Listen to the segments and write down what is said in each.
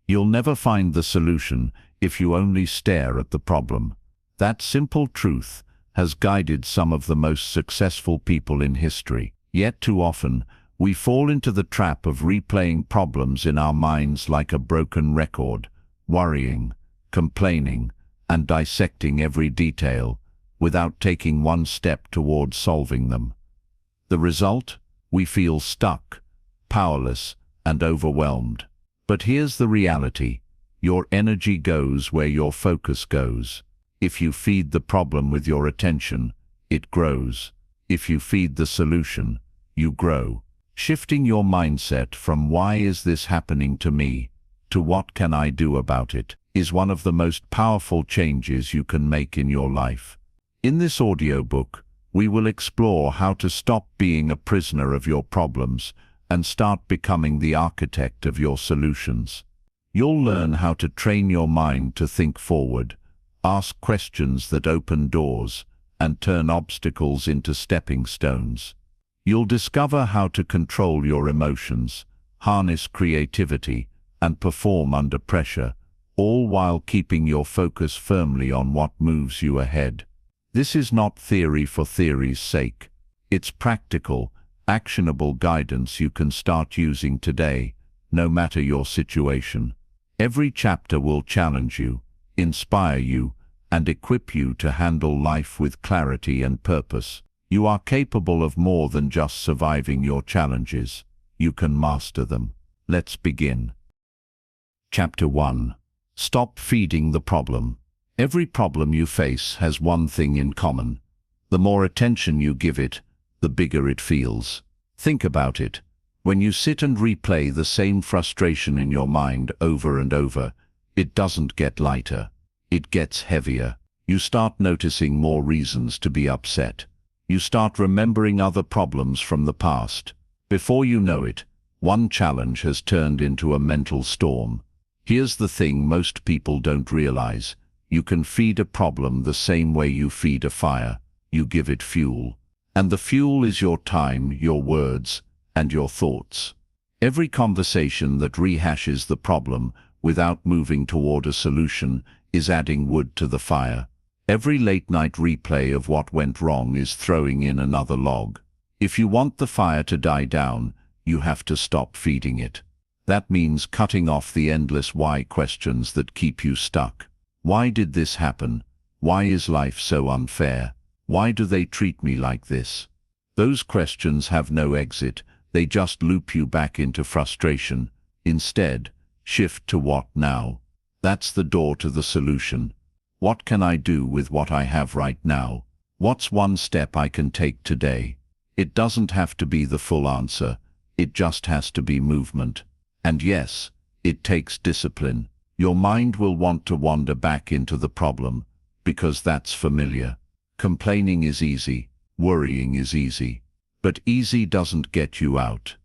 You'll never find the solution if you only stare at the problem. That simple truth has guided some of the most successful people in history. Yet too often, we fall into the trap of replaying problems in our minds like a broken record, worrying, complaining, and dissecting every detail without taking one step towards solving them. The result? We feel stuck, powerless, and overwhelmed. But here's the reality. Your energy goes where your focus goes. If you feed the problem with your attention, it grows. If you feed the solution, you grow. Shifting your mindset from "why is this happening to me" to "what can I do about it" is one of the most powerful changes you can make in your life. In this audiobook, we will explore how to stop being a prisoner of your problems and start becoming the architect of your solutions. You'll learn how to train your mind to think forward, ask questions that open doors, and turn obstacles into stepping stones. You'll discover how to control your emotions, harness creativity, and perform under pressure, all while keeping your focus firmly on what moves you ahead. This is not theory for theory's sake. It's practical, actionable guidance you can start using today, no matter your situation. Every chapter will challenge you, inspire you, and equip you to handle life with clarity and purpose. You are capable of more than just surviving your challenges. You can master them. Let's begin. Chapter 1. Stop feeding the problem. Every problem you face has one thing in common. The more attention you give it, the bigger it feels. Think about it. When you sit and replay the same frustration in your mind over and over, it doesn't get lighter. It gets heavier. You start noticing more reasons to be upset. You start remembering other problems from the past. Before you know it, one challenge has turned into a mental storm. Here's the thing most people don't realize. You can feed a problem the same way you feed a fire. You give it fuel. And the fuel is your time, your words, and your thoughts. Every conversation that rehashes the problem without moving toward a solution is adding wood to the fire. Every late-night replay of what went wrong is throwing in another log. If you want the fire to die down, you have to stop feeding it. That means cutting off the endless why questions that keep you stuck. Why did this happen? Why is life so unfair? Why do they treat me like this? Those questions have no exit. They just loop you back into frustration. Instead, shift to what now. That's the door to the solution. What can I do with what I have right now? What's one step I can take today? It doesn't have to be the full answer. It just has to be movement. And yes, it takes discipline. Your mind will want to wander back into the problem, because that's familiar. Complaining is easy. Worrying is easy. But easy doesn't get you out.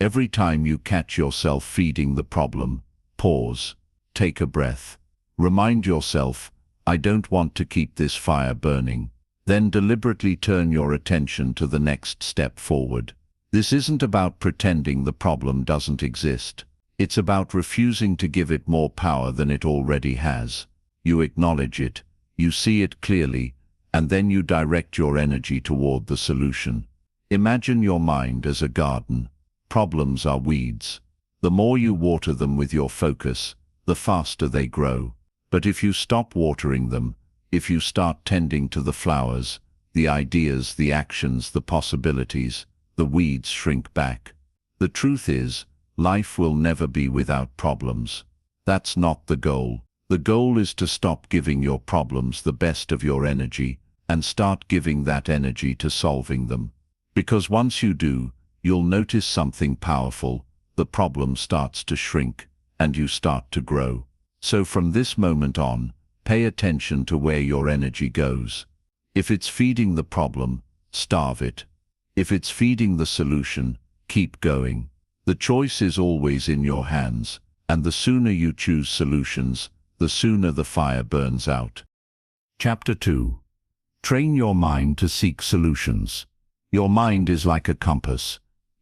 Every time you catch yourself feeding the problem, pause. Take a breath. Remind yourself, I don't want to keep this fire burning. Then deliberately turn your attention to the next step forward. This isn't about pretending the problem doesn't exist. It's about refusing to give it more power than it already has. You acknowledge it, you see it clearly, and then you direct your energy toward the solution. Imagine your mind as a garden. Problems are weeds. The more you water them with your focus, the faster they grow. But if you stop watering them, if you start tending to the flowers, the ideas, the actions, the possibilities, the weeds shrink back. The truth is, life will never be without problems. That's not the goal. The goal is to stop giving your problems the best of your energy and start giving that energy to solving them. Because once you do, you'll notice something powerful. The problem starts to shrink and you start to grow. So from this moment on, pay attention to where your energy goes. If it's feeding the problem, starve it. If it's feeding the solution, keep going. The choice is always in your hands, and the sooner you choose solutions, the sooner the fire burns out. Chapter 2. Train your mind to seek solutions. Your mind is like a compass.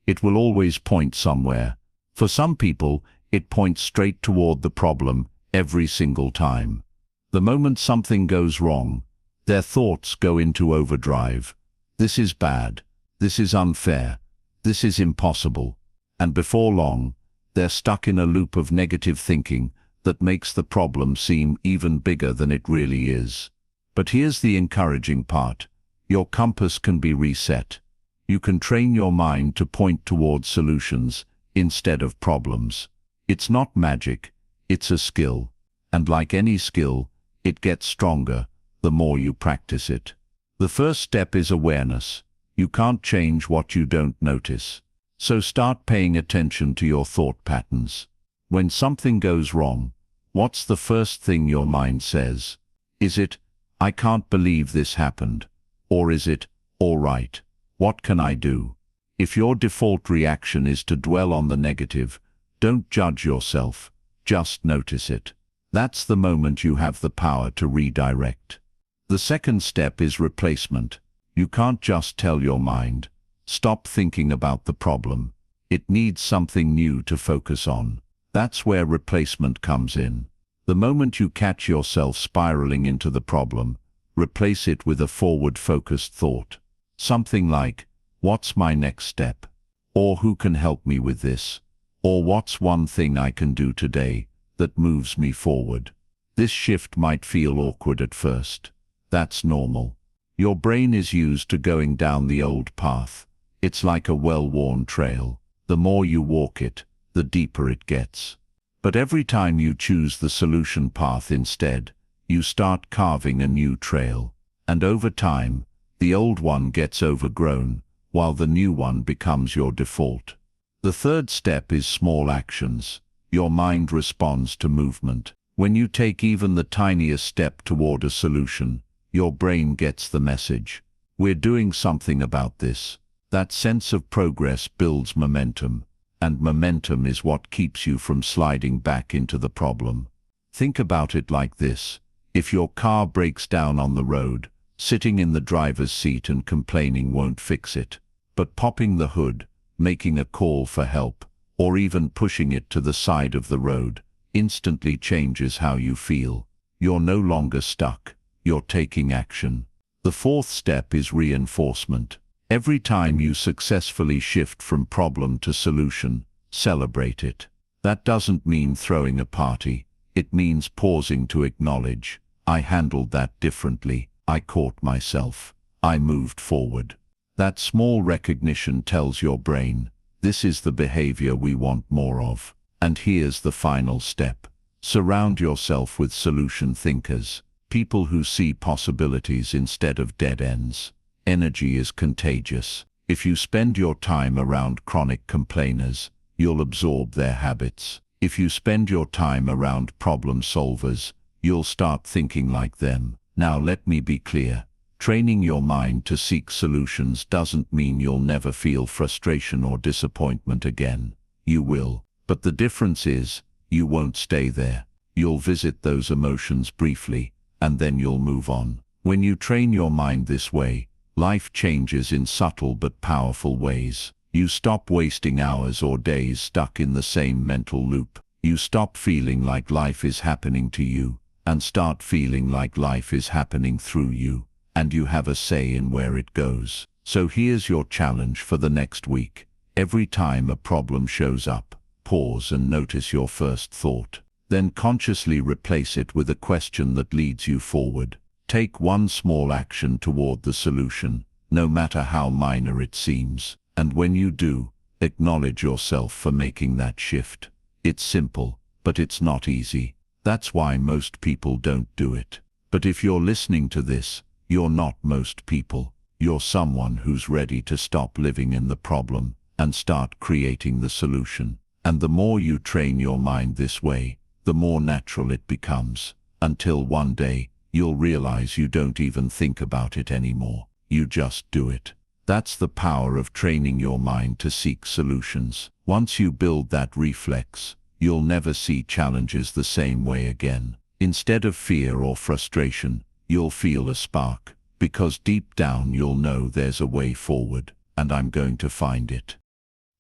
It will always point somewhere. For some people, It points straight toward the problem every single time. The moment something goes wrong, their thoughts go into overdrive. This is bad. This is unfair. This is impossible. And before long, they're stuck in a loop of negative thinking that makes the problem seem even bigger than it really is. But here's the encouraging part. Your compass can be reset. You can train your mind to point towards solutions instead of problems. It's not magic, it's a skill. And like any skill, it gets stronger the more you practice it. The first step is awareness. You can't change what you don't notice. So start paying attention to your thought patterns. When something goes wrong, what's the first thing your mind says? Is it, "I can't believe this happened"? Or is it, "All right, what can I do"? If your default reaction is to dwell on the negative, don't judge yourself, just notice it. That's the moment you have the power to redirect. The second step is replacement. You can't just tell your mind, "Stop thinking about the problem." It needs something new to focus on. That's where replacement comes in. The moment you catch yourself spiraling into the problem, replace it with a forward-focused thought. Something like, "What's my next step?" Or "Who can help me with this?" Or "What's one thing I can do today that moves me forward?" This shift might feel awkward at first. That's normal. Your brain is used to going down the old path. It's like a well-worn trail. The more you walk it, the deeper it gets. But every time you choose the solution path instead, you start carving a new trail. And over time, the old one gets overgrown, while the new one becomes your default. The third step is small actions. Your mind responds to movement. When you take even the tiniest step toward a solution, your brain gets the message. We're doing something about this. That sense of progress builds momentum, and momentum is what keeps you from sliding back into the problem. Think about it like this. If your car breaks down on the road, sitting in the driver's seat and complaining won't fix it. But popping the hood, making a call for help, or even pushing it to the side of the road, instantly changes how you feel. You're no longer stuck. You're taking action. The fourth step is reinforcement. Every time you successfully shift from problem to solution, celebrate it. That doesn't mean throwing a party. It means pausing to acknowledge, "I handled that differently. I caught myself. I moved forward." That small recognition tells your brain, this is the behavior we want more of. And here's the final step. Surround yourself with solution thinkers, people who see possibilities instead of dead ends. Energy is contagious. If you spend your time around chronic complainers, you'll absorb their habits. If you spend your time around problem solvers, you'll start thinking like them. Now let me be clear. Training your mind to seek solutions doesn't mean you'll never feel frustration or disappointment again. You will. But the difference is, you won't stay there. You'll visit those emotions briefly, and then you'll move on. When you train your mind this way, life changes in subtle but powerful ways. You stop wasting hours or days stuck in the same mental loop. You stop feeling like life is happening to you, and start feeling like life is happening through you, and you have a say in where it goes. So here's your challenge for the next week. Every time a problem shows up, pause and notice your first thought. Then consciously replace it with a question that leads you forward. Take one small action toward the solution, no matter how minor it seems. And when you do, acknowledge yourself for making that shift. It's simple, but it's not easy. That's why most people don't do it. But if you're listening to this, you're not most people. You're someone who's ready to stop living in the problem and start creating the solution. And the more you train your mind this way, the more natural it becomes, until one day, you'll realize you don't even think about it anymore. You just do it. That's the power of training your mind to seek solutions. Once you build that reflex, you'll never see challenges the same way again. Instead of fear or frustration, you'll feel a spark, because deep down you'll know there's a way forward, and I'm going to find it.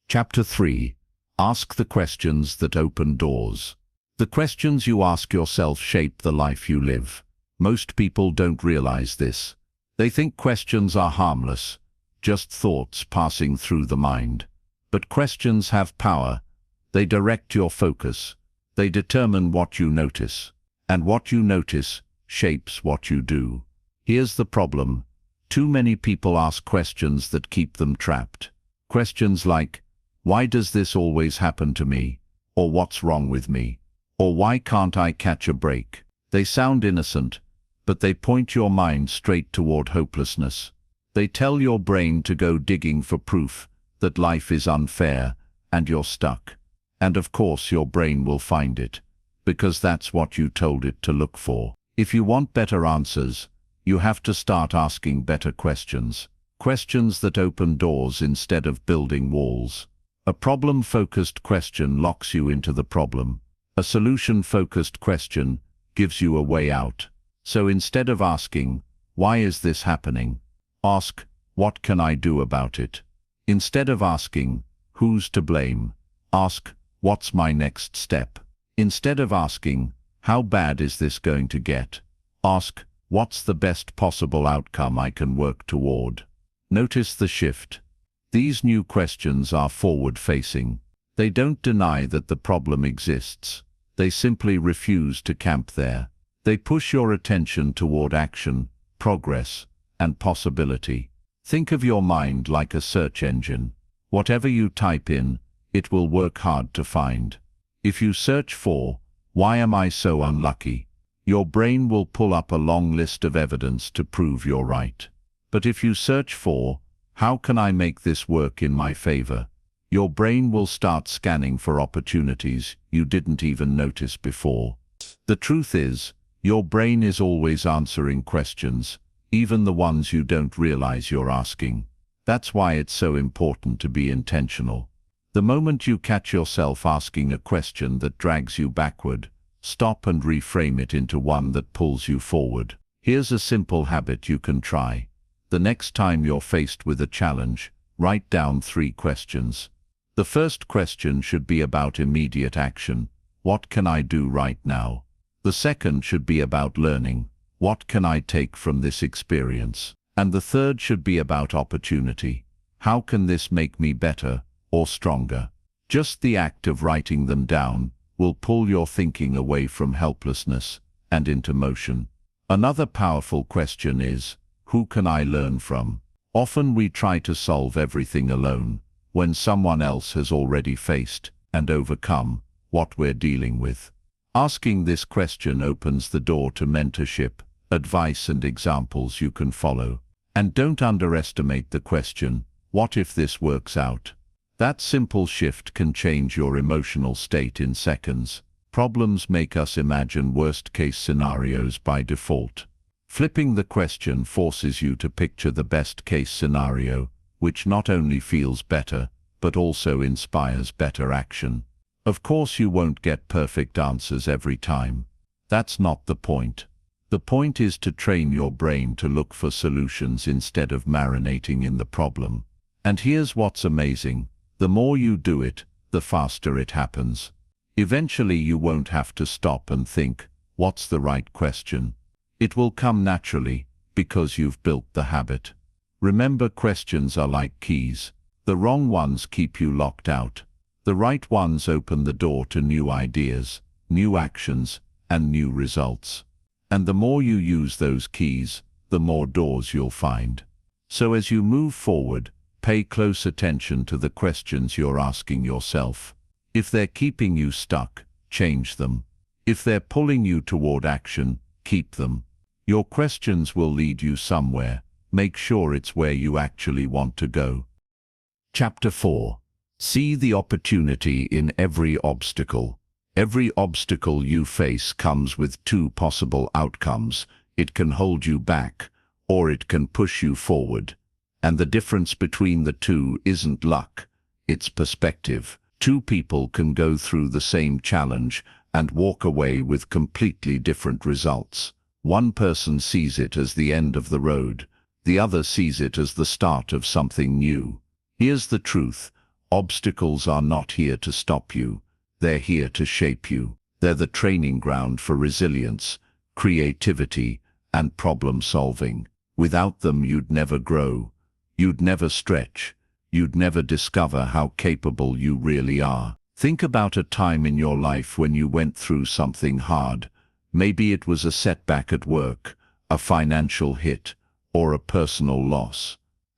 Chapter 3. Ask the questions that open doors. The questions you ask yourself shape the life you live. Most people don't realize this. They think questions are harmless, just thoughts passing through the mind. But questions have power. They direct your focus. They determine what you notice. And what you notice shapes what you do. Here's the problem. Too many people ask questions that keep them trapped. Questions like, why does this always happen to me? Or what's wrong with me? Or why can't I catch a break? They sound innocent, but they point your mind straight toward hopelessness. They tell your brain to go digging for proof that life is unfair and you're stuck. And of course your brain will find it, because that's what you told it to look for. If you want better answers, you have to start asking better questions. Questions that open doors instead of building walls. A problem-focused question locks you into the problem. A solution-focused question gives you a way out. So instead of asking, why is this happening? Ask, what can I do about it? Instead of asking, who's to blame? Ask, what's my next step? Instead of asking, how bad is this going to get? Ask, what's the best possible outcome I can work toward? Notice the shift. These new questions are forward-facing. They don't deny that the problem exists. They simply refuse to camp there. They push your attention toward action, progress, and possibility. Think of your mind like a search engine. Whatever you type in, it will work hard to find. If you search for, why am I so unlucky? Your brain will pull up a long list of evidence to prove you're right. But if you search for, how can I make this work in my favor? Your brain will start scanning for opportunities you didn't even notice before. The truth is, your brain is always answering questions, even the ones you don't realize you're asking. That's why it's so important to be intentional. The moment you catch yourself asking a question that drags you backward, stop and reframe it into one that pulls you forward. Here's a simple habit you can try. The next time you're faced with a challenge, write down 3 questions. The first question should be about immediate action. What can I do right now? The second should be about learning. What can I take from this experience? And the third should be about opportunity. How can this make me better or stronger? Just the act of writing them down will pull your thinking away from helplessness and into motion. Another powerful question is, who can I learn from? Often we try to solve everything alone, when someone else has already faced and overcome what we're dealing with. Asking this question opens the door to mentorship, advice and examples you can follow. And don't underestimate the question, what if this works out? That simple shift can change your emotional state in seconds. Problems make us imagine worst-case scenarios by default. Flipping the question forces you to picture the best-case scenario, which not only feels better, but also inspires better action. Of course you won't get perfect answers every time. That's not the point. The point is to train your brain to look for solutions instead of marinating in the problem. And here's what's amazing. The more you do it, the faster it happens. Eventually you won't have to stop and think, what's the right question? It will come naturally, because you've built the habit. Remember, questions are like keys. The wrong ones keep you locked out. The right ones open the door to new ideas, new actions, and new results. And the more you use those keys, the more doors you'll find. So as you move forward, pay close attention to the questions you're asking yourself. If they're keeping you stuck, change them. If they're pulling you toward action, keep them. Your questions will lead you somewhere. Make sure it's where you actually want to go. Chapter 4. See the opportunity in every obstacle. Every obstacle you face comes with 2 possible outcomes. It can hold you back, or it can push you forward. And the difference between the two isn't luck, it's perspective. 2 people can go through the same challenge and walk away with completely different results. One person sees it as the end of the road, the other sees it as the start of something new. Here's the truth. Obstacles are not here to stop you. They're here to shape you. They're the training ground for resilience, creativity, and problem solving. Without them, you'd never grow. You'd never stretch. You'd never discover how capable you really are. Think about a time in your life when you went through something hard. Maybe it was a setback at work, a financial hit, or a personal loss.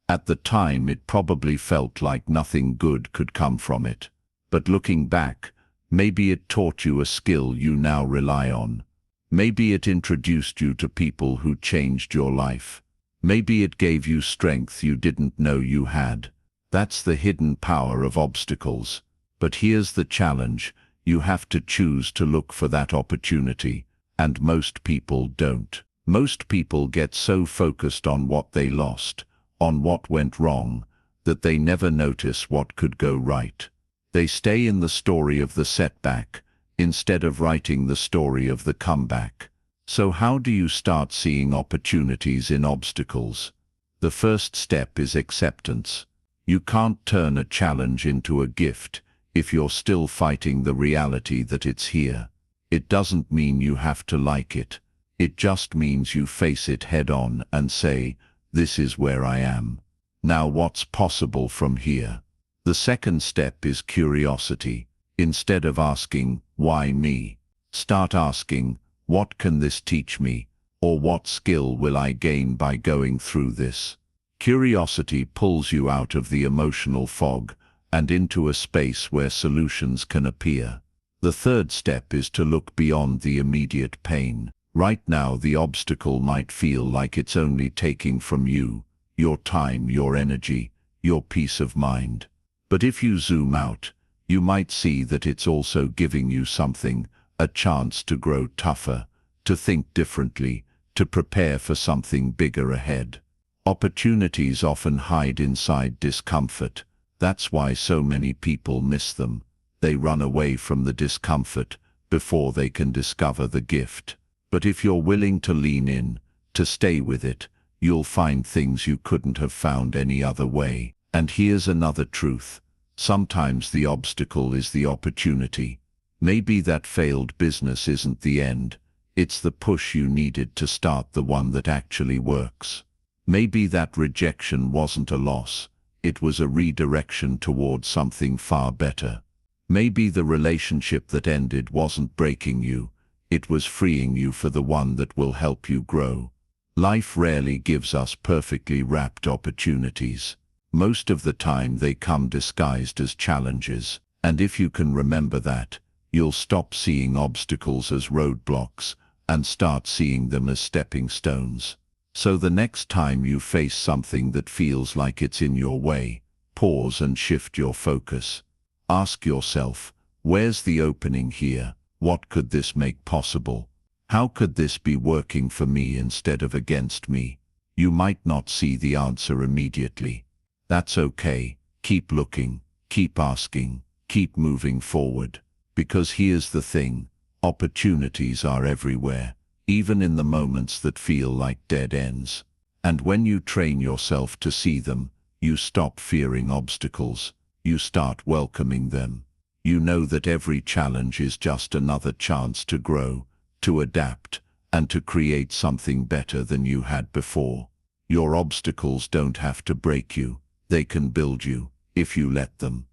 At the time, it probably felt like nothing good could come from it. But looking back, maybe it taught you a skill you now rely on. Maybe it introduced you to people who changed your life. Maybe it gave you strength you didn't know you had. That's the hidden power of obstacles. But here's the challenge: you have to choose to look for that opportunity, and most people don't. Most people get so focused on what they lost, on what went wrong, that they never notice what could go right. They stay in the story of the setback, instead of writing the story of the comeback. So how do you start seeing opportunities in obstacles? The first step is acceptance. You can't turn a challenge into a gift if you're still fighting the reality that it's here. It doesn't mean you have to like it. It just means you face it head on and say, "This is where I am. Now what's possible from here?" The second step is curiosity. Instead of asking, "Why me?" start asking, "What can this teach me?" or "What skill will I gain by going through this?" Curiosity pulls you out of the emotional fog and into a space where solutions can appear. The third step is to look beyond the immediate pain. Right now, the obstacle might feel like it's only taking from you, your time, your energy, your peace of mind. But if you zoom out, you might see that it's also giving you something, a chance to grow tougher, to think differently, to prepare for something bigger ahead. Opportunities often hide inside discomfort. That's why so many people miss them. They run away from the discomfort before they can discover the gift. But if you're willing to lean in, to stay with it, you'll find things you couldn't have found any other way. And here's another truth. Sometimes the obstacle is the opportunity. Maybe that failed business isn't the end. It's the push you needed to start the one that actually works. Maybe that rejection wasn't a loss. It was a redirection toward something far better. Maybe the relationship that ended wasn't breaking you. It was freeing you for the one that will help you grow. Life rarely gives us perfectly wrapped opportunities. Most of the time they come disguised as challenges. And if you can remember that, you'll stop seeing obstacles as roadblocks and start seeing them as stepping stones. So the next time you face something that feels like it's in your way, pause and shift your focus. Ask yourself, where's the opening here? What could this make possible? How could this be working for me instead of against me? You might not see the answer immediately. That's okay. Keep looking, keep asking, keep moving forward. Because here's the thing, opportunities are everywhere, even in the moments that feel like dead ends. And when you train yourself to see them, you stop fearing obstacles. You start welcoming them. You know that every challenge is just another chance to grow, to adapt, and to create something better than you had before. Your obstacles don't have to break you. They can build you, if you let them.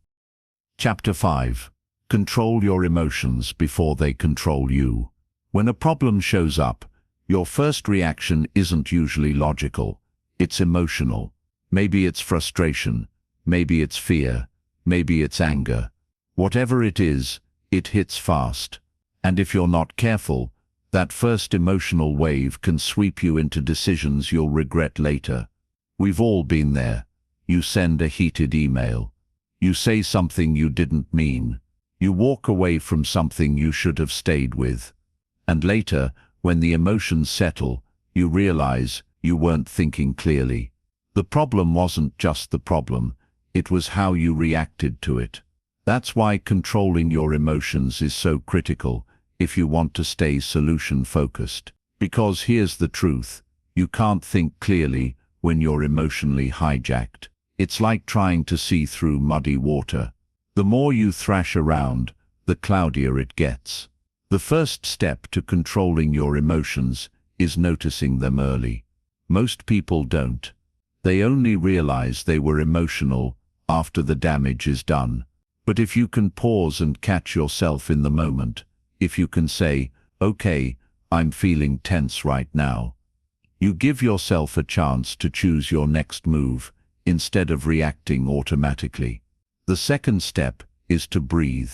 Chapter 5. Control your emotions before they control you. When a problem shows up, your first reaction isn't usually logical. It's emotional. Maybe it's frustration. Maybe it's fear. Maybe it's anger. Whatever it is, it hits fast. And if you're not careful, that first emotional wave can sweep you into decisions you'll regret later. We've all been there. You send a heated email. You say something you didn't mean. You walk away from something you should have stayed with. And later, when the emotions settle, you realize you weren't thinking clearly. The problem wasn't just the problem. It was how you reacted to it. That's why controlling your emotions is so critical if you want to stay solution-focused. Because here's the truth, you can't think clearly when you're emotionally hijacked. It's like trying to see through muddy water. The more you thrash around, the cloudier it gets. The first step to controlling your emotions is noticing them early. Most people don't. They only realize they were emotional after the damage is done. But if you can pause and catch yourself in the moment, if you can say, "Okay, I'm feeling tense right now," you give yourself a chance to choose your next move instead of reacting automatically. The second step is to breathe.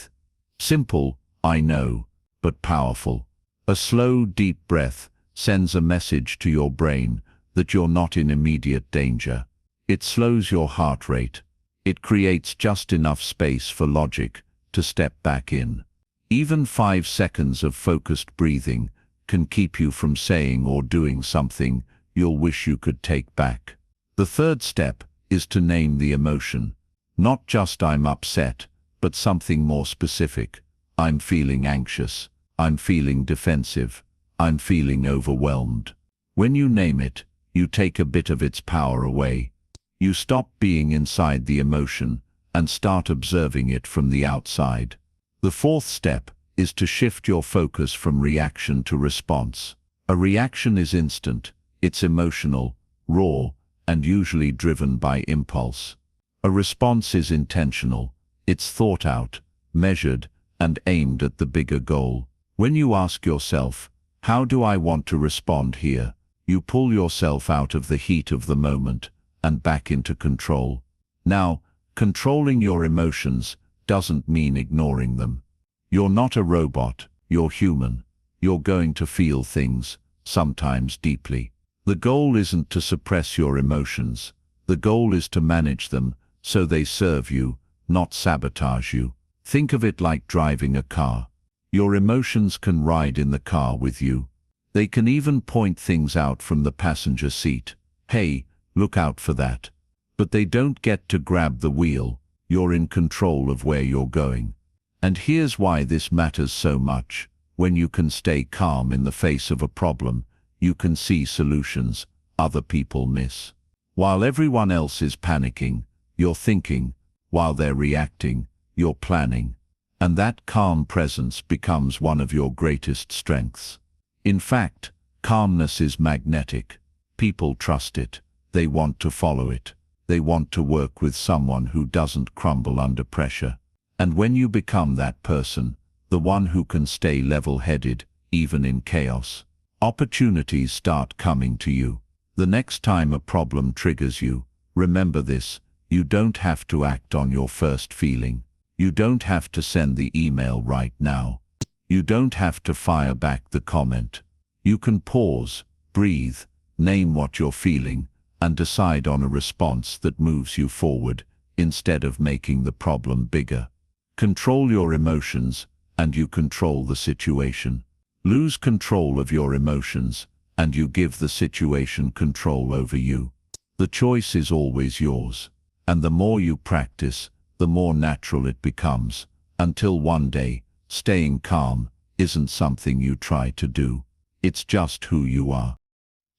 Simple, I know, but powerful. A slow, deep breath sends a message to your brain that you're not in immediate danger. It slows your heart rate. It creates just enough space for logic to step back in. Even 5 seconds of focused breathing can keep you from saying or doing something you'll wish you could take back. The third step is to name the emotion. Not just "I'm upset," but something more specific. "I'm feeling anxious. I'm feeling defensive. I'm feeling overwhelmed." When you name it, you take a bit of its power away. You stop being inside the emotion and start observing it from the outside. The fourth step is to shift your focus from reaction to response. A reaction is instant, it's emotional, raw, and usually driven by impulse. A response is intentional, it's thought out, measured, and aimed at the bigger goal. When you ask yourself, "How do I want to respond here?" you pull yourself out of the heat of the moment and back into control. Now, controlling your emotions doesn't mean ignoring them. You're not a robot, you're human. You're going to feel things, sometimes deeply. The goal isn't to suppress your emotions. The goal is to manage them so they serve you, not sabotage you. Think of it like driving a car. Your emotions can ride in the car with you. They can even point things out from the passenger seat. "Hey, look out for that." But they don't get to grab the wheel. You're in control of where you're going. And here's why this matters so much. When you can stay calm in the face of a problem, you can see solutions other people miss. While everyone else is panicking, you're thinking. While they're reacting, you're planning. And that calm presence becomes one of your greatest strengths. In fact, calmness is magnetic. People trust it. They want to follow it. They want to work with someone who doesn't crumble under pressure. And when you become that person, the one who can stay level-headed, even in chaos, opportunities start coming to you. The next time a problem triggers you, remember this: you don't have to act on your first feeling. You don't have to send the email right now. You don't have to fire back the comment. You can pause, breathe, name what you're feeling, and decide on a response that moves you forward instead of making the problem bigger. Control your emotions, and you control the situation. Lose control of your emotions, and you give the situation control over you. The choice is always yours, and the more you practice, the more natural it becomes, until one day, staying calm isn't something you try to do. It's just who you are.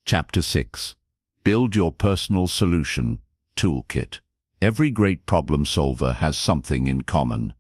Chapter 6. Build your personal solution toolkit. Every great problem solver has something in common.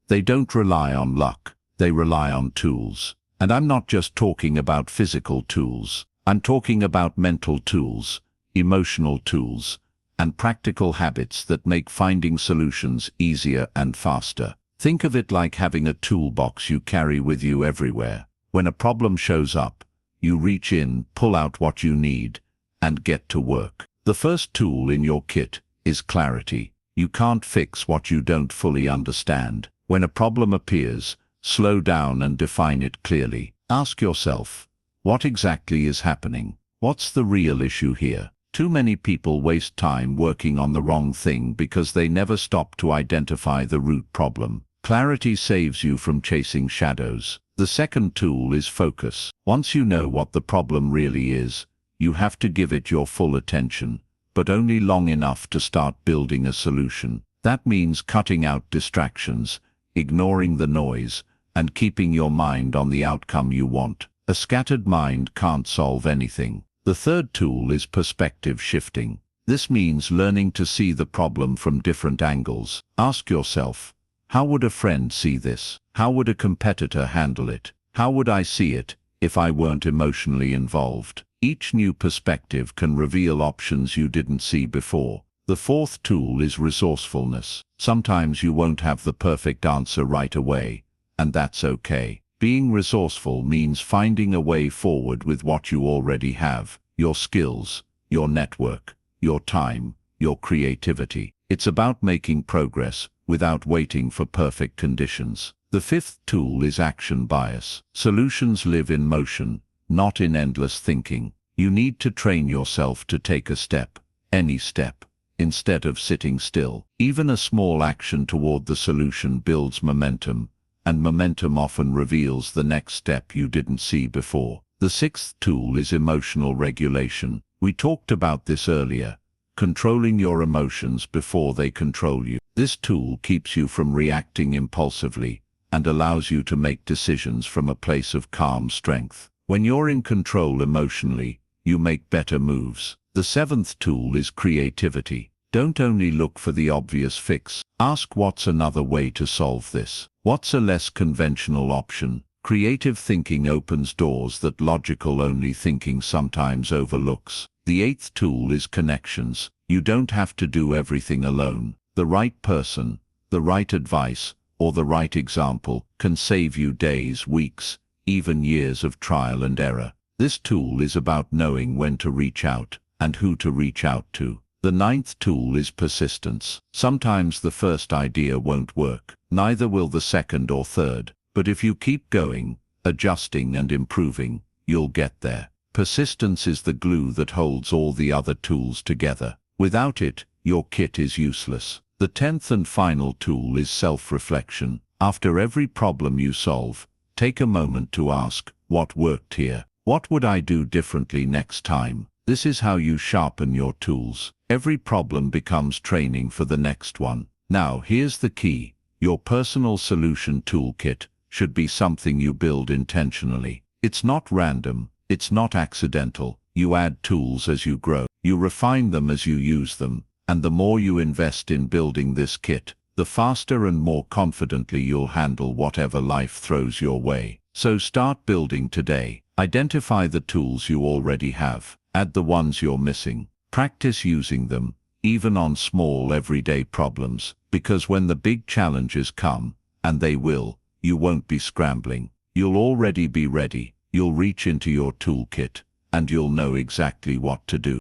They don't rely on luck, they rely on tools. And I'm not just talking about physical tools. I'm talking about mental tools, emotional tools, and practical habits that make finding solutions easier and faster. Think of it like having a toolbox you carry with you everywhere. When a problem shows up, you reach in, pull out what you need, and get to work. The first tool in your kit is clarity. You can't fix what you don't fully understand. When a problem appears, slow down and define it clearly. Ask yourself, what exactly is happening? What's the real issue here? Too many people waste time working on the wrong thing because they never stop to identify the root problem. Clarity saves you from chasing shadows. The second tool is focus. Once you know what the problem really is, you have to give it your full attention, but only long enough to start building a solution. That means cutting out distractions, ignoring the noise, and keeping your mind on the outcome you want. A scattered mind can't solve anything. The third tool is perspective shifting. This means learning to see the problem from different angles. Ask yourself, how would a friend see this? How would a competitor handle it? How would I see it if I weren't emotionally involved? Each new perspective can reveal options you didn't see before. The fourth tool is resourcefulness. Sometimes you won't have the perfect answer right away, and that's okay. Being resourceful means finding a way forward with what you already have, your skills, your network, your time, your creativity. It's about making progress without waiting for perfect conditions. The fifth tool is action bias. Solutions live in motion, not in endless thinking. You need to train yourself to take a step, any step, instead of sitting still. Even a small action toward the solution builds momentum, and momentum often reveals the next step you didn't see before. The sixth tool is emotional regulation. We talked about this earlier, controlling your emotions before they control you. This tool keeps you from reacting impulsively and allows you to make decisions from a place of calm strength. When you're in control emotionally, you make better moves. The seventh tool is creativity. Don't only look for the obvious fix. Ask what's another way to solve this. What's a less conventional option? Creative thinking opens doors that logical only thinking sometimes overlooks. The eighth tool is connections. You don't have to do everything alone. The right person, the right advice, or the right example can save you days, weeks, even years of trial and error. This tool is about knowing when to reach out and who to reach out to. The ninth tool is persistence. Sometimes the first idea won't work, neither will the second or third, but if you keep going, adjusting and improving, you'll get there. Persistence is the glue that holds all the other tools together. Without it, your kit is useless. The 10th and final tool is self-reflection. After every problem you solve, take a moment to ask, what worked here? What would I do differently next time? This is how you sharpen your tools. Every problem becomes training for the next one. Now, here's the key. Your personal solution toolkit should be something you build intentionally. It's not random. It's not accidental. You add tools as you grow. You refine them as you use them. And the more you invest in building this kit, the faster and more confidently you'll handle whatever life throws your way. So start building today. Identify the tools you already have. Add the ones you're missing. Practice using them, even on small everyday problems, because when the big challenges come, and they will, you won't be scrambling. You'll already be ready. You'll reach into your toolkit, and you'll know exactly what to do.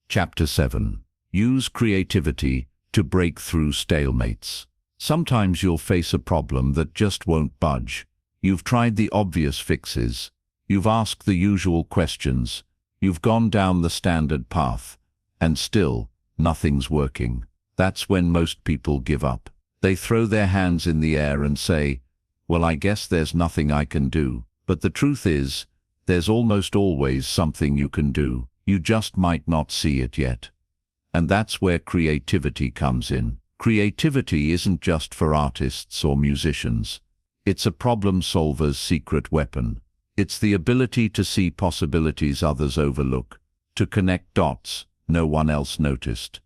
Chapter 7. Use creativity to break through stalemates. Sometimes you'll face a problem that just won't budge. You've tried the obvious fixes. You've asked the usual questions. You've gone down the standard path. And still, nothing's working. That's when most people give up. They throw their hands in the air and say, well, I guess there's nothing I can do. But the truth is, there's almost always something you can do. You just might not see it yet. And that's where creativity comes in. Creativity isn't just for artists or musicians. It's a problem solver's secret weapon. It's the ability to see possibilities others overlook, to connect dots no one else noticed,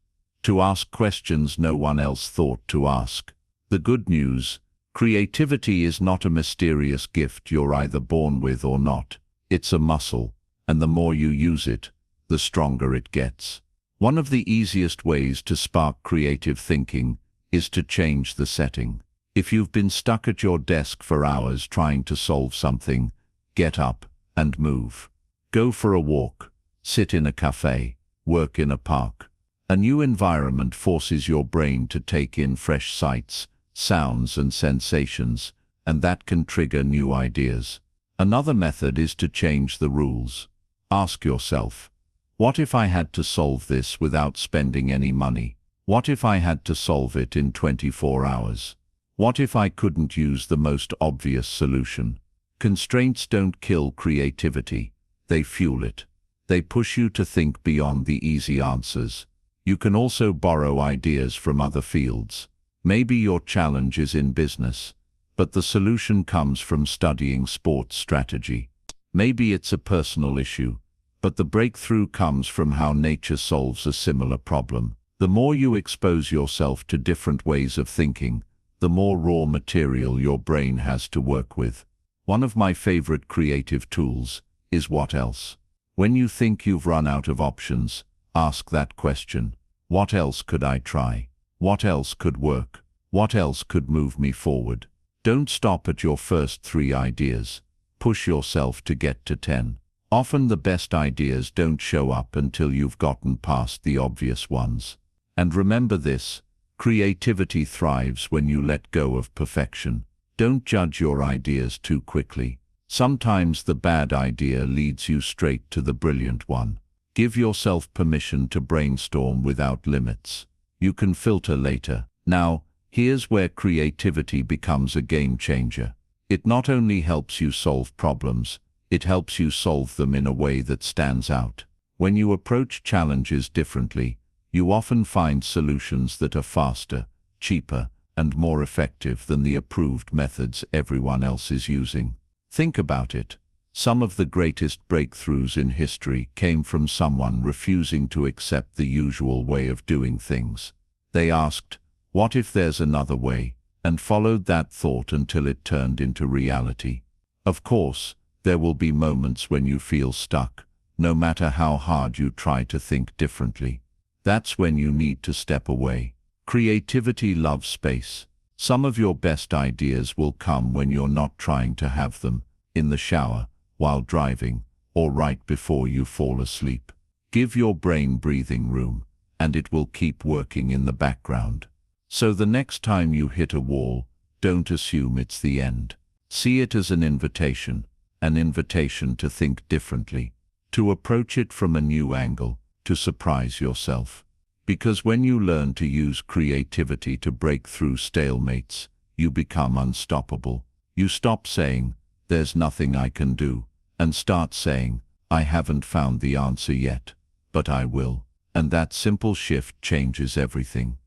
to ask questions no one else thought to ask. The good news, creativity is not a mysterious gift you're either born with or not. It's a muscle, and the more you use it, the stronger it gets. One of the easiest ways to spark creative thinking is to change the setting. If you've been stuck at your desk for hours trying to solve something, get up and move. Go for a walk, sit in a cafe, work in a park. A new environment forces your brain to take in fresh sights, sounds and sensations, and that can trigger new ideas. Another method is to change the rules. Ask yourself, what if I had to solve this without spending any money? What if I had to solve it in 24 hours? What if I couldn't use the most obvious solution? Constraints don't kill creativity, they fuel it. They push you to think beyond the easy answers. You can also borrow ideas from other fields. Maybe your challenge is in business, but the solution comes from studying sports strategy. Maybe it's a personal issue, But the breakthrough comes from how nature solves a similar problem. The more you expose yourself to different ways of thinking, the more raw material your brain has to work with. One of my favorite creative tools is what else. When you think you've run out of options, ask that question. What else could I try? What else could work? What else could move me forward? Don't stop at your first 3 ideas. Push yourself to get to 10. Often the best ideas don't show up until you've gotten past the obvious ones. And remember this, creativity thrives when you let go of perfection. Don't judge your ideas too quickly. Sometimes the bad idea leads you straight to the brilliant one. Give yourself permission to brainstorm without limits. You can filter later. Now, here's where creativity becomes a game changer. It not only helps you solve problems, it helps you solve them in a way that stands out. When you approach challenges differently, you often find solutions that are faster, cheaper, and more effective than the approved methods everyone else is using. Think about it. Some of the greatest breakthroughs in history came from someone refusing to accept the usual way of doing things. They asked, "What if there's another way?" and followed that thought until it turned into reality. Of course, there will be moments when you feel stuck, no matter how hard you try to think differently. That's when you need to step away. Creativity loves space. Some of your best ideas will come when you're not trying to have them, in the shower, while driving, or right before you fall asleep. Give your brain breathing room, and it will keep working in the background. So the next time you hit a wall, don't assume it's the end. See it as an invitation to think differently, to approach it from a new angle, to surprise yourself. Because when you learn to use creativity to break through stalemates, you become unstoppable. You stop saying, "There's nothing I can do," and start saying, "I haven't found the answer yet, but I will." And that simple shift changes everything.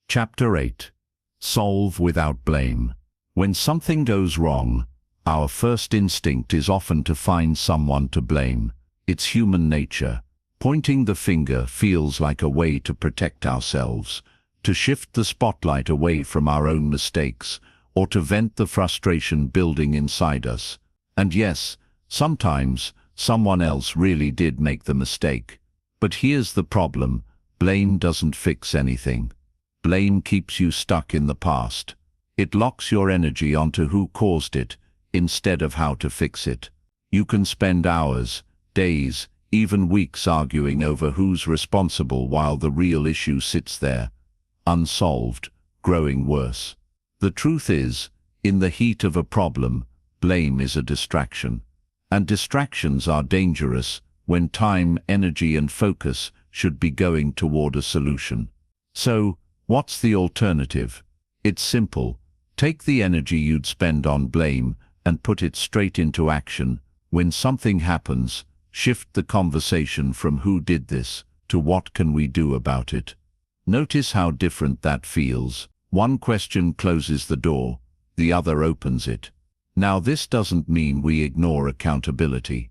Chapter 8. Solve without blame. When something goes wrong, our first instinct is often to find someone to blame. It's human nature. Pointing the finger feels like a way to protect ourselves, to shift the spotlight away from our own mistakes, or to vent the frustration building inside us. And yes, sometimes someone else really did make the mistake. But here's the problem: blame doesn't fix anything. Blame keeps you stuck in the past. It locks your energy onto who caused it, instead of how to fix it. You can spend hours, days, even weeks arguing over who's responsible while the real issue sits there, unsolved, growing worse. The truth is, in the heat of a problem, blame is a distraction. And distractions are dangerous when time, energy, and focus should be going toward a solution. So, what's the alternative? It's simple. Take the energy you'd spend on blame and put it straight into action. When something happens, shift the conversation from "who did this" to "what can we do about it?" Notice how different that feels. One question closes the door, the other opens it. Now this doesn't mean we ignore accountability.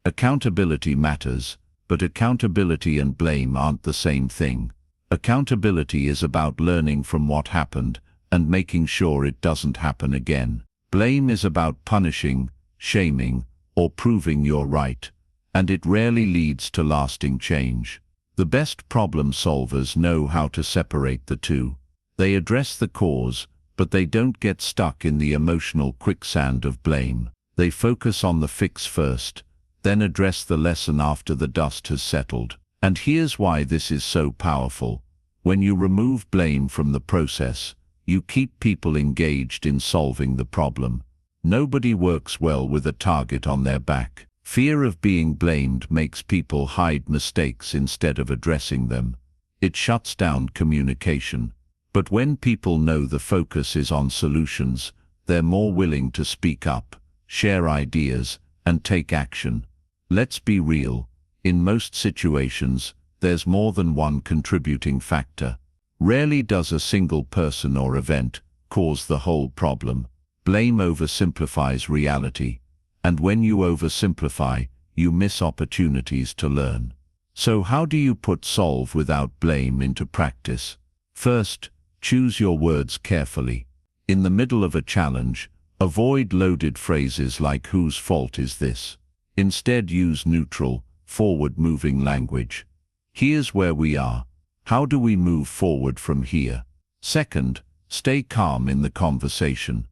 Accountability matters, but accountability and blame aren't the same thing. Accountability is about learning from what happened and making sure it doesn't happen again. Blame is about punishing, shaming, or proving you're right, and it rarely leads to lasting change. The best problem solvers know how to separate the two. They address the cause, but they don't get stuck in the emotional quicksand of blame. They focus on the fix first, then address the lesson after the dust has settled. And here's why this is so powerful. When you remove blame from the process, you keep people engaged in solving the problem. Nobody works well with a target on their back. Fear of being blamed makes people hide mistakes instead of addressing them. It shuts down communication. But when people know the focus is on solutions, they're more willing to speak up, share ideas, and take action. Let's be real. In most situations, there's more than one contributing factor. Rarely does a single person or event cause the whole problem. Blame oversimplifies reality. And when you oversimplify, you miss opportunities to learn. So how do you put solve without blame into practice? First, choose your words carefully. In the middle of a challenge, avoid loaded phrases like "whose fault is this?" Instead, use neutral, forward-moving language. Here's where we are. How do we move forward from here? Second, stay calm in the conversation.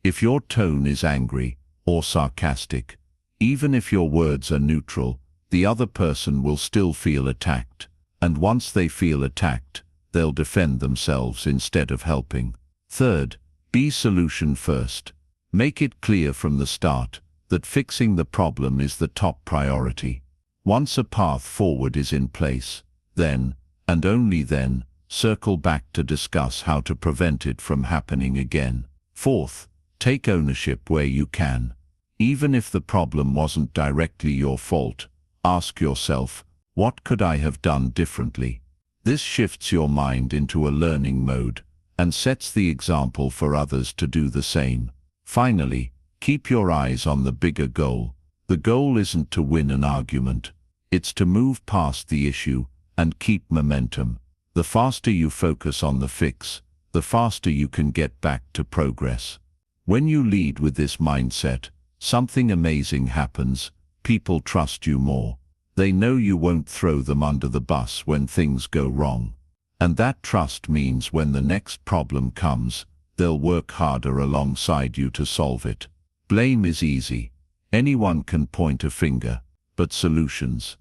If your tone is angry or sarcastic, even if your words are neutral, the other person will still feel attacked. And once they feel attacked, they'll defend themselves instead of helping. Third, be solution first. Make it clear from the start that fixing the problem is the top priority. Once a path forward is in place, then, and only then, circle back to discuss how to prevent it from happening again. Fourth, take ownership where you can. Even if the problem wasn't directly your fault, ask yourself, what could I have done differently? This shifts your mind into a learning mode and sets the example for others to do the same. Finally, keep your eyes on the bigger goal. The goal isn't to win an argument. It's to move past the issue and keep momentum. The faster you focus on the fix, the faster you can get back to progress. When you lead with this mindset, something amazing happens. People trust you more. They know you won't throw them under the bus when things go wrong. And that trust means when the next problem comes, they'll work harder alongside you to solve it. Blame is easy. Anyone can point a finger. But solutions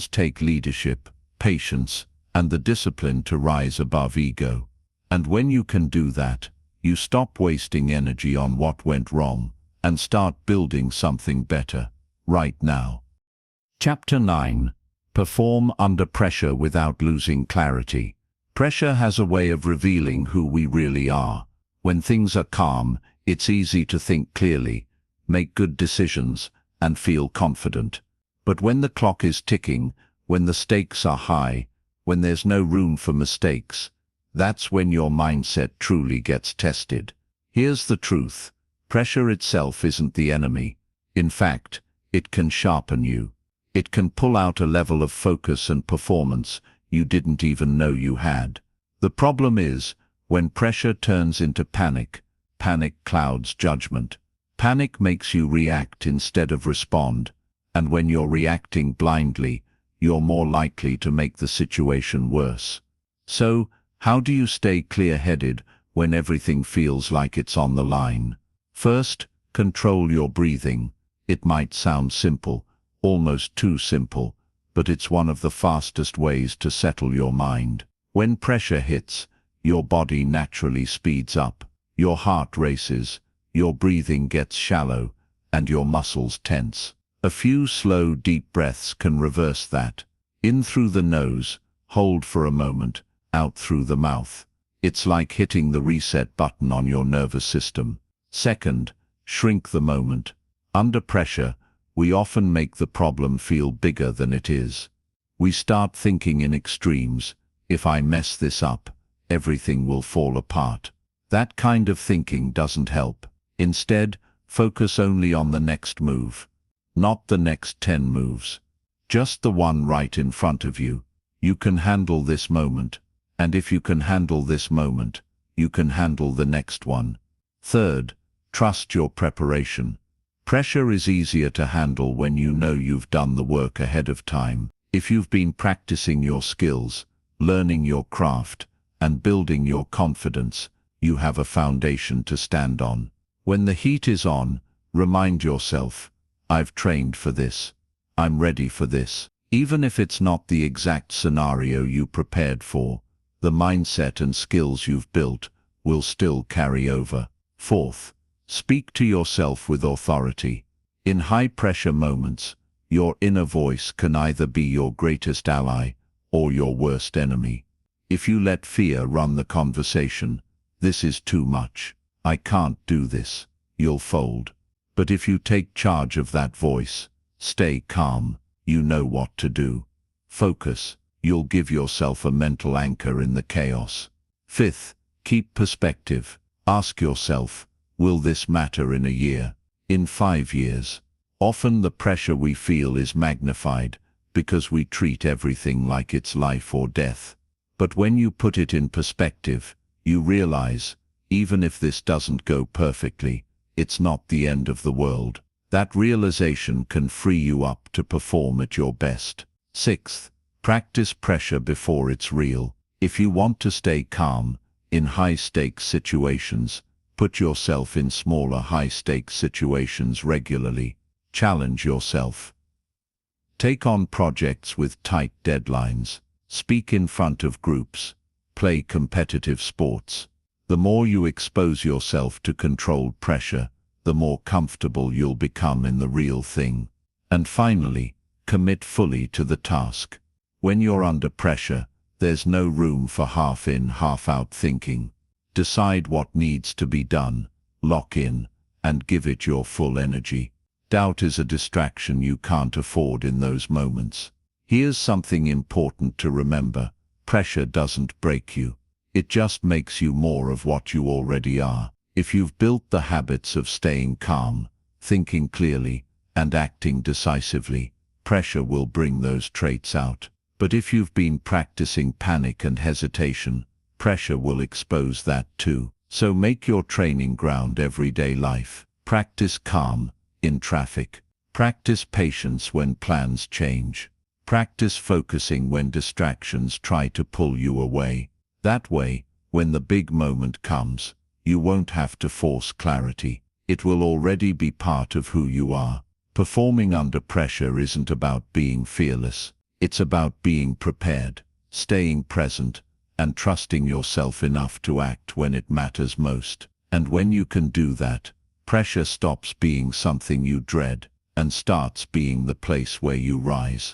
take leadership, patience, and the discipline to rise above ego. And when you can do that, you stop wasting energy on what went wrong and start building something better, right now. Chapter 9. Perform under pressure without losing clarity. Pressure has a way of revealing who we really are. When things are calm, it's easy to think clearly, make good decisions, and feel confident. But when the clock is ticking, when the stakes are high, when there's no room for mistakes, that's when your mindset truly gets tested. Here's the truth. Pressure itself isn't the enemy. In fact, it can sharpen you. It can pull out a level of focus and performance you didn't even know you had. The problem is, when pressure turns into panic, panic clouds judgment. Panic makes you react instead of respond, and when you're reacting blindly, you're more likely to make the situation worse. So, how do you stay clear-headed when everything feels like it's on the line? First, control your breathing. It might sound simple, almost too simple, but it's one of the fastest ways to settle your mind. When pressure hits, your body naturally speeds up, your heart races, your breathing gets shallow, and your muscles tense. A few slow, deep breaths can reverse that. In through the nose, hold for a moment, out through the mouth. It's like hitting the reset button on your nervous system. Second, shrink the moment. Under pressure, we often make the problem feel bigger than it is. We start thinking in extremes. If I mess this up, everything will fall apart. That kind of thinking doesn't help. Instead, focus only on the next move. Not the next 10 moves. Just the one right in front of you. You can handle this moment. And if you can handle this moment, you can handle the next one. Third, trust your preparation. Pressure is easier to handle when you know you've done the work ahead of time. If you've been practicing your skills, learning your craft, and building your confidence, you have a foundation to stand on. When the heat is on, remind yourself, I've trained for this. I'm ready for this. Even if it's not the exact scenario you prepared for, the mindset and skills you've built will still carry over. Fourth, speak to yourself with authority. In high-pressure moments, your inner voice can either be your greatest ally or your worst enemy. If you let fear run the conversation, this is too much, I can't do this, you'll fold. But if you take charge of that voice, stay calm, you know what to do. Focus, you'll give yourself a mental anchor in the chaos. Fifth, keep perspective. Ask yourself, will this matter in a year? In 5 years? Often the pressure we feel is magnified because we treat everything like it's life or death. But when you put it in perspective, you realize, even if this doesn't go perfectly, it's not the end of the world. That realization can free you up to perform at your best. Sixth, practice pressure before it's real. If you want to stay calm in high-stakes situations, put yourself in smaller high-stakes situations regularly. Challenge yourself. Take on projects with tight deadlines. Speak in front of groups. Play competitive sports. The more you expose yourself to controlled pressure, the more comfortable you'll become in the real thing. And finally, commit fully to the task. When you're under pressure, there's no room for half-in, half-out thinking. Decide what needs to be done, lock in, and give it your full energy. Doubt is a distraction you can't afford in those moments. Here's something important to remember. Pressure doesn't break you. It just makes you more of what you already are. If you've built the habits of staying calm, thinking clearly, and acting decisively, pressure will bring those traits out. But if you've been practicing panic and hesitation, pressure will expose that too. So make your training ground everyday life. Practice calm in traffic. Practice patience when plans change. Practice focusing when distractions try to pull you away. That way, when the big moment comes, you won't have to force clarity. It will already be part of who you are. Performing under pressure isn't about being fearless. It's about being prepared, staying present, and trusting yourself enough to act when it matters most. And when you can do that, pressure stops being something you dread and starts being the place where you rise.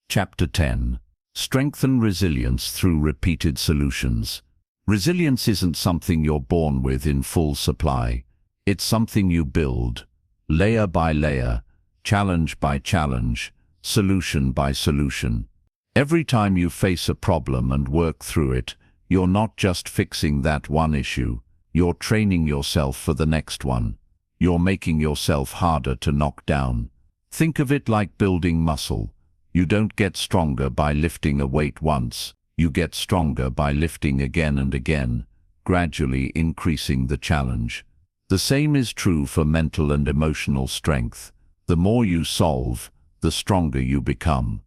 Chapter 10. Strengthen resilience through repeated solutions. Resilience isn't something you're born with in full supply. It's something you build, layer by layer, challenge by challenge, solution by solution. Every time you face a problem and work through it, you're not just fixing that one issue, you're training yourself for the next one. You're making yourself harder to knock down. Think of it like building muscle. You don't get stronger by lifting a weight once. You get stronger by lifting again and again, gradually increasing the challenge. The same is true for mental and emotional strength. The more you solve, the stronger you become.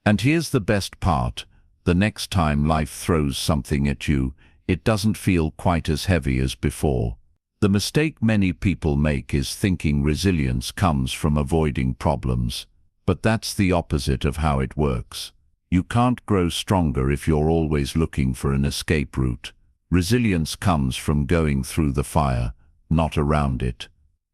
And here's the best part. The next time life throws something at you, it doesn't feel quite as heavy as before. The mistake many people make is thinking resilience comes from avoiding problems. But that's the opposite of how it works. You can't grow stronger if you're always looking for an escape route. Resilience comes from going through the fire, not around it.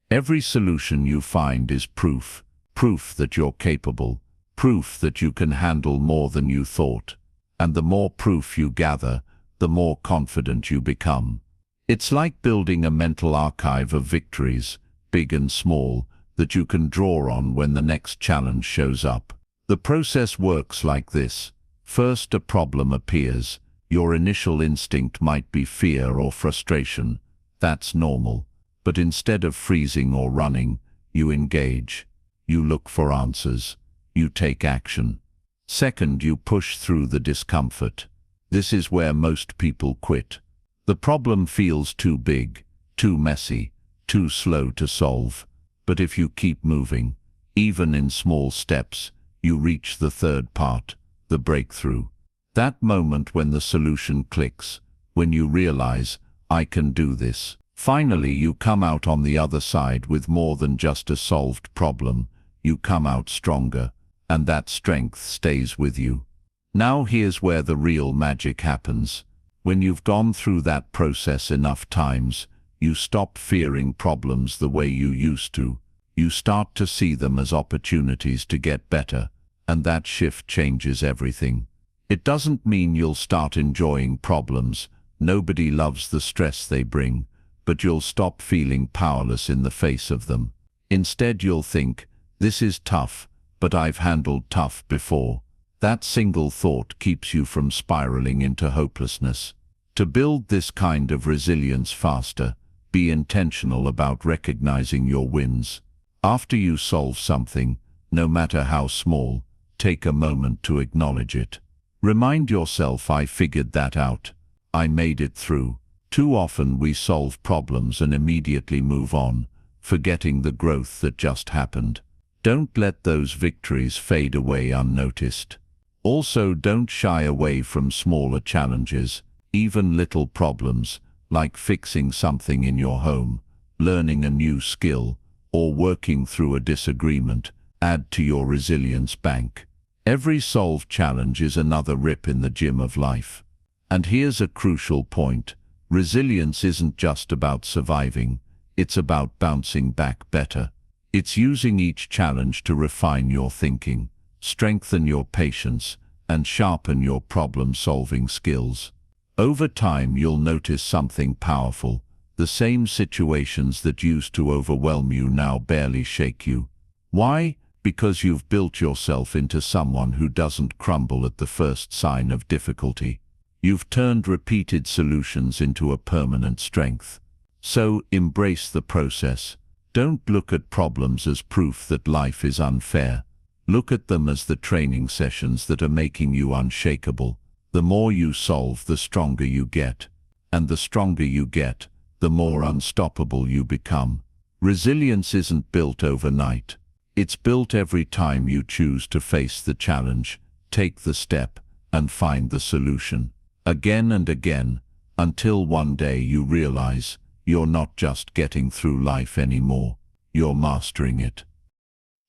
Every solution you find is proof. Proof that you're capable. Proof that you can handle more than you thought. And the more proof you gather, the more confident you become. It's like building a mental archive of victories, big and small, that you can draw on when the next challenge shows up. The process works like this. First, a problem appears. Your initial instinct might be fear or frustration. That's normal. But instead of freezing or running, you engage. You look for answers. You take action. Second, you push through the discomfort. This is where most people quit. The problem feels too big, too messy, too slow to solve. But if you keep moving, even in small steps, you reach the third part, the breakthrough. That moment when the solution clicks, when you realize, I can do this. Finally, you come out on the other side with more than just a solved problem. You come out stronger, and that strength stays with you. Now here's where the real magic happens. When you've gone through that process enough times, you stop fearing problems the way you used to. You start to see them as opportunities to get better, and that shift changes everything. It doesn't mean you'll start enjoying problems. Nobody loves the stress they bring, but you'll stop feeling powerless in the face of them. Instead, you'll think, this is tough, but I've handled tough before. That single thought keeps you from spiraling into hopelessness. To build this kind of resilience faster, be intentional about recognizing your wins. After you solve something, no matter how small, take a moment to acknowledge it. Remind yourself, I figured that out. I made it through. Too often we solve problems and immediately move on, forgetting the growth that just happened. Don't let those victories fade away unnoticed. Also, don't shy away from smaller challenges, even little problems, like fixing something in your home, learning a new skill, or working through a disagreement, add to your resilience bank. Every solved challenge is another rip in the gym of life. And here's a crucial point. Resilience isn't just about surviving, it's about bouncing back better. It's using each challenge to refine your thinking, strengthen your patience, and sharpen your problem-solving skills. Over time, you'll notice something powerful. The same situations that used to overwhelm you now barely shake you. Why? Because you've built yourself into someone who doesn't crumble at the first sign of difficulty. You've turned repeated solutions into a permanent strength. So, embrace the process. Don't look at problems as proof that life is unfair. Look at them as the training sessions that are making you unshakable. The more you solve, the stronger you get. And the stronger you get, the more unstoppable you become. Resilience isn't built overnight. It's built every time you choose to face the challenge, take the step, and find the solution. Again and again, until one day you realize you're not just getting through life anymore, you're mastering it.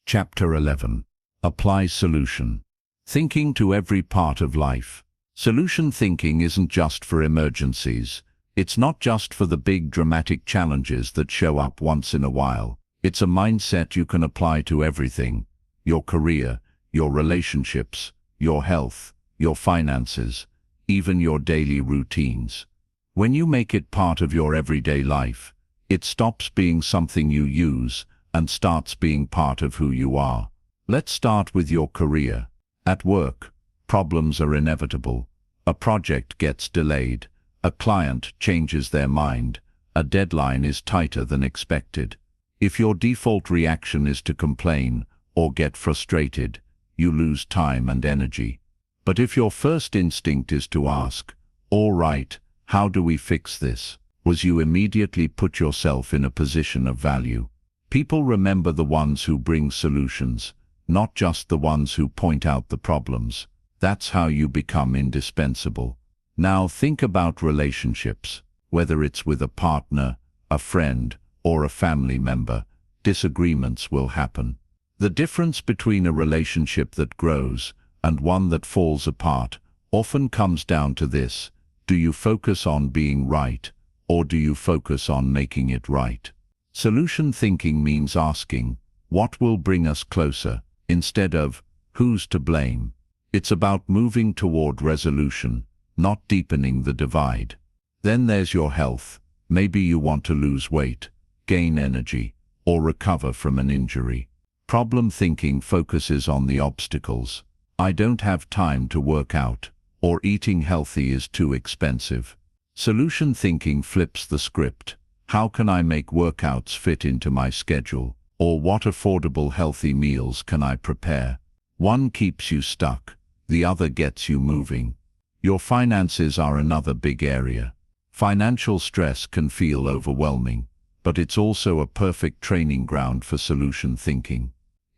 Chapter 11. Apply solution. Thinking to every part of life. Solution thinking isn't just for emergencies. It's not just for the big dramatic challenges that show up once in a while. It's a mindset you can apply to everything: your career, your relationships, your health, your finances, even your daily routines. When you make it part of your everyday life, it stops being something you use and starts being part of who you are. Let's start with your career. At work, problems are inevitable. A project gets delayed. A client changes their mind. A deadline is tighter than expected. If your default reaction is to complain or get frustrated, you lose time and energy. But if your first instinct is to ask, "All right, how do we fix this?" you immediately put yourself in a position of value. People remember the ones who bring solutions, not just the ones who point out the problems. That's how you become indispensable. Now think about relationships. Whether it's with a partner, a friend, or a family member, disagreements will happen. The difference between a relationship that grows and one that falls apart often comes down to this: do you focus on being right, or do you focus on making it right? Solution thinking means asking, what will bring us closer, instead of, who's to blame? It's about moving toward resolution, not deepening the divide. Then there's your health. Maybe you want to lose weight, gain energy, or recover from an injury. Problem thinking focuses on the obstacles. I don't have time to work out, or eating healthy is too expensive. Solution thinking flips the script. How can I make workouts fit into my schedule? Or what affordable healthy meals can I prepare? One keeps you stuck, the other gets you moving. Your finances are another big area. Financial stress can feel overwhelming, but it's also a perfect training ground for solution thinking.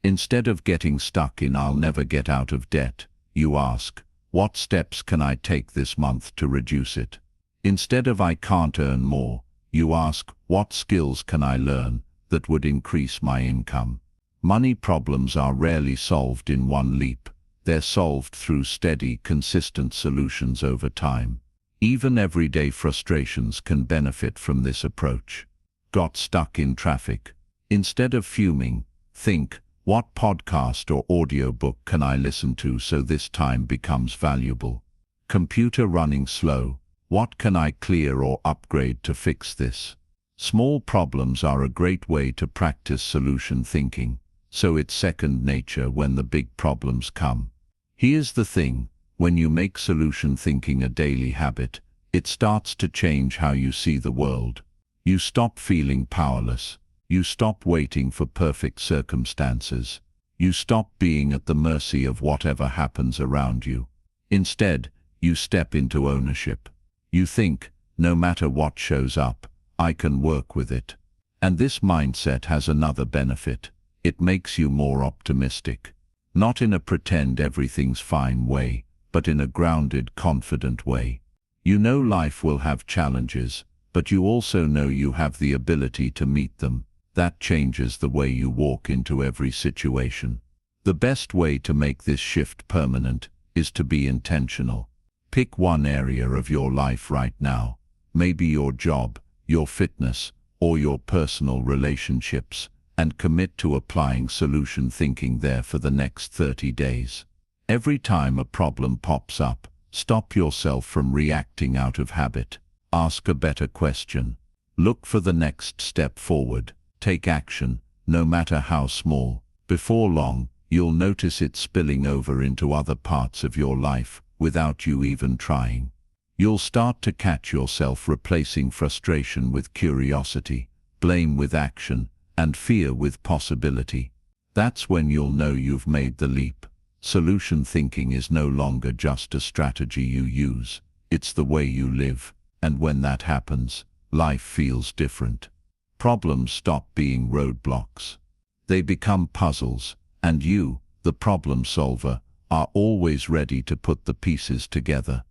Instead of getting stuck in "I'll never get out of debt," you ask, what steps can I take this month to reduce it? Instead of "I can't earn more," you ask, what skills can I learn that would increase my income? Money problems are rarely solved in one leap. They're solved through steady, consistent solutions over time. Even everyday frustrations can benefit from this approach. Got stuck in traffic? Instead of fuming, think, what podcast or audiobook can I listen to so this time becomes valuable? Computer running slow. What can I clear or upgrade to fix this? Small problems are a great way to practice solution thinking, so it's second nature when the big problems come. Here's the thing, when you make solution thinking a daily habit, it starts to change how you see the world. You stop feeling powerless. You stop waiting for perfect circumstances. You stop being at the mercy of whatever happens around you. Instead, you step into ownership. You think, no matter what shows up, I can work with it. And this mindset has another benefit. It makes you more optimistic. Not in a pretend everything's fine way, but in a grounded, confident way. You know life will have challenges, but you also know you have the ability to meet them. That changes the way you walk into every situation. The best way to make this shift permanent is to be intentional. Pick one area of your life right now, maybe your job, your fitness, or your personal relationships, and commit to applying solution thinking there for the next 30 days. Every time a problem pops up, stop yourself from reacting out of habit. Ask a better question. Look for the next step forward. Take action, no matter how small. Before long, you'll notice it spilling over into other parts of your life without you even trying. You'll start to catch yourself replacing frustration with curiosity, blame with action, and fear with possibility. That's when you'll know you've made the leap. Solution thinking is no longer just a strategy you use. It's the way you live. And when that happens, life feels different. Problems stop being roadblocks. They become puzzles, and you, the problem solver, are always ready to put the pieces together.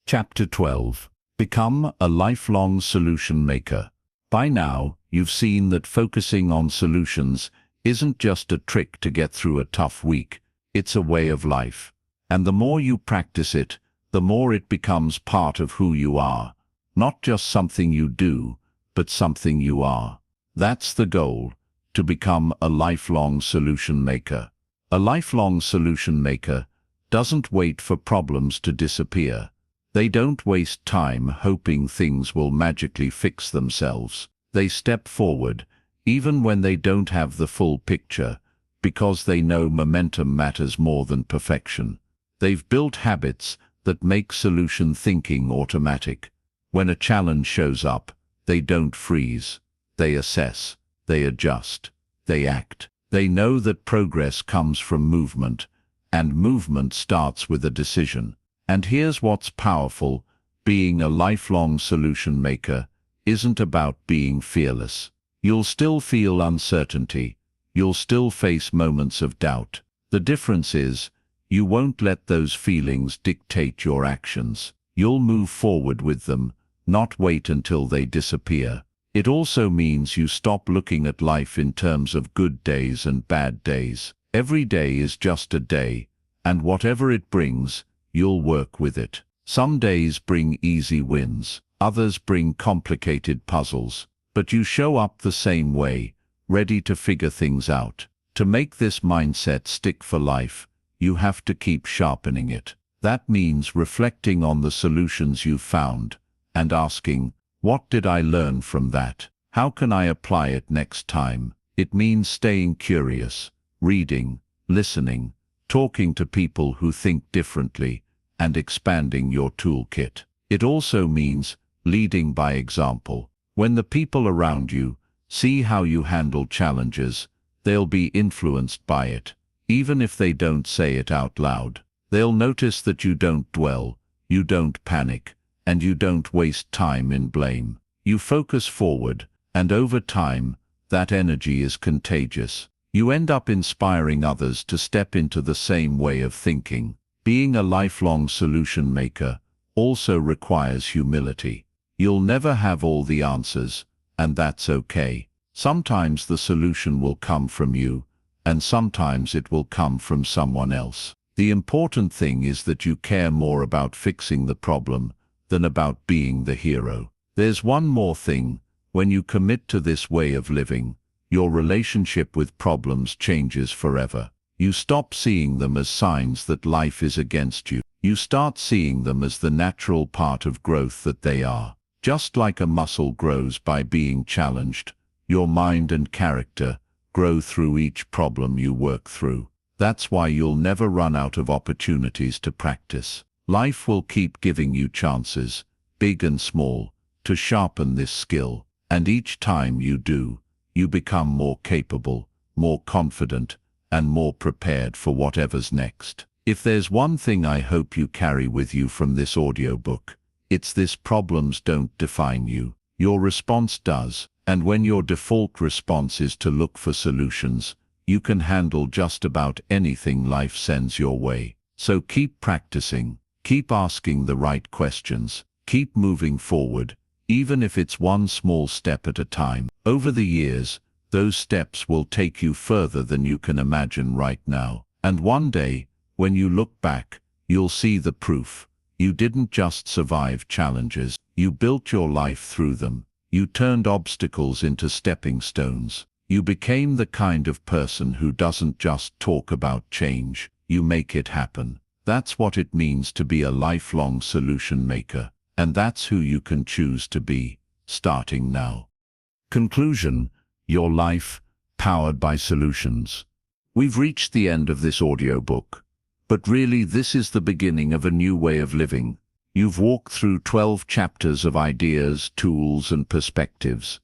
Chapter 12. Become a lifelong solution maker. By now, you've seen that focusing on solutions isn't just a trick to get through a tough week. It's a way of life. And the more you practice it, the more it becomes part of who you are. Not just something you do, but something you are. That's the goal, to become a lifelong solution maker. A lifelong solution maker doesn't wait for problems to disappear. They don't waste time hoping things will magically fix themselves. They step forward, even when they don't have the full picture, because they know momentum matters more than perfection. They've built habits that make solution thinking automatic. When a challenge shows up, they don't freeze. They assess. They adjust. They act. They know that progress comes from movement, and movement starts with a decision. And here's what's powerful: being a lifelong solution maker isn't about being fearless. You'll still feel uncertainty. You'll still face moments of doubt. The difference is, you won't let those feelings dictate your actions. You'll move forward with them, not wait until they disappear. It also means you stop looking at life in terms of good days and bad days. Every day is just a day, and whatever it brings, you'll work with it. Some days bring easy wins, others bring complicated puzzles, but you show up the same way, ready to figure things out. To make this mindset stick for life, you have to keep sharpening it. That means reflecting on the solutions you've found and asking, what did I learn from that? How can I apply it next time? It means staying curious, reading, listening, talking to people who think differently, and expanding your toolkit. It also means leading by example. When the people around you see how you handle challenges, they'll be influenced by it. Even if they don't say it out loud, they'll notice that you don't dwell, you don't panic, and you don't waste time in blame. You focus forward, and over time, that energy is contagious. You end up inspiring others to step into the same way of thinking. Being a lifelong solution maker also requires humility. You'll never have all the answers, and that's okay. Sometimes the solution will come from you, and sometimes it will come from someone else. The important thing is that you care more about fixing the problem than about being the hero. There's one more thing: when you commit to this way of living, your relationship with problems changes forever. You stop seeing them as signs that life is against you. You start seeing them as the natural part of growth that they are. Just like a muscle grows by being challenged, your mind and character grow through each problem you work through. That's why you'll never run out of opportunities to practice. Life will keep giving you chances, big and small, to sharpen this skill. And each time you do, you become more capable, more confident, and more prepared for whatever's next. If there's one thing I hope you carry with you from this audiobook, it's this: problems don't define you. Your response does. And when your default response is to look for solutions, you can handle just about anything life sends your way. So keep practicing, keep asking the right questions, keep moving forward, even if it's one small step at a time. Over the years, those steps will take you further than you can imagine right now. And one day, when you look back, you'll see the proof. You didn't just survive challenges, you built your life through them. You turned obstacles into stepping stones. You became the kind of person who doesn't just talk about change, you make it happen. That's what it means to be a lifelong solution maker. And that's who you can choose to be, starting now. Conclusion: your life, powered by solutions. We've reached the end of this audiobook. But really, this is the beginning of a new way of living. You've walked through 12 chapters of ideas, tools, and perspectives,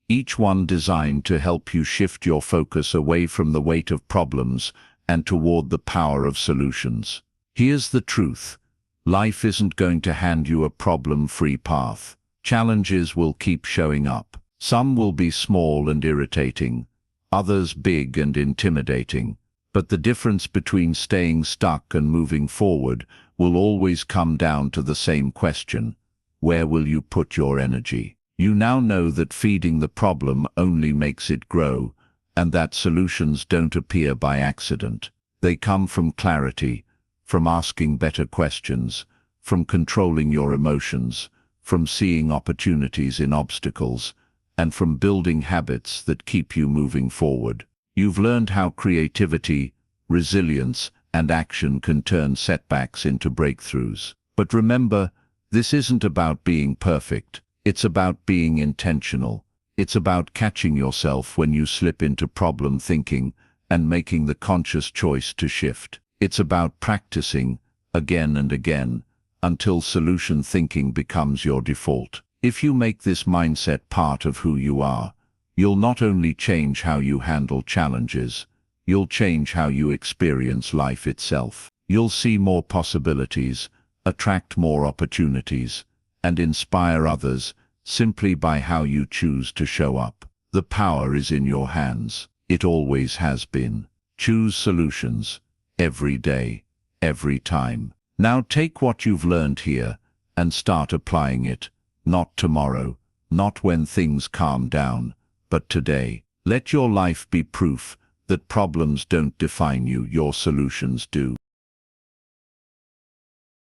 each one designed to help you shift your focus away from the weight of problems and toward the power of solutions. Here's the truth: life isn't going to hand you a problem-free path. Challenges will keep showing up. Some will be small and irritating, others big and intimidating. But the difference between staying stuck and moving forward will always come down to the same question: where will you put your energy? You now know that feeding the problem only makes it grow, and that solutions don't appear by accident. They come from clarity, from asking better questions, from controlling your emotions, from seeing opportunities in obstacles, and from building habits that keep you moving forward. You've learned how creativity, resilience, and action can turn setbacks into breakthroughs. But remember, this isn't about being perfect. It's about being intentional. It's about catching yourself when you slip into problem thinking and making the conscious choice to shift. It's about practicing again and again until solution thinking becomes your default. If you make this mindset part of who you are, you'll not only change how you handle challenges, you'll change how you experience life itself. You'll see more possibilities, attract more opportunities, and inspire others simply by how you choose to show up. The power is in your hands. It always has been. Choose solutions, every day, every time. Now take what you've learned here and start applying it, not tomorrow, not when things calm down, but today. Let your life be proof that problems don't define you, your solutions do.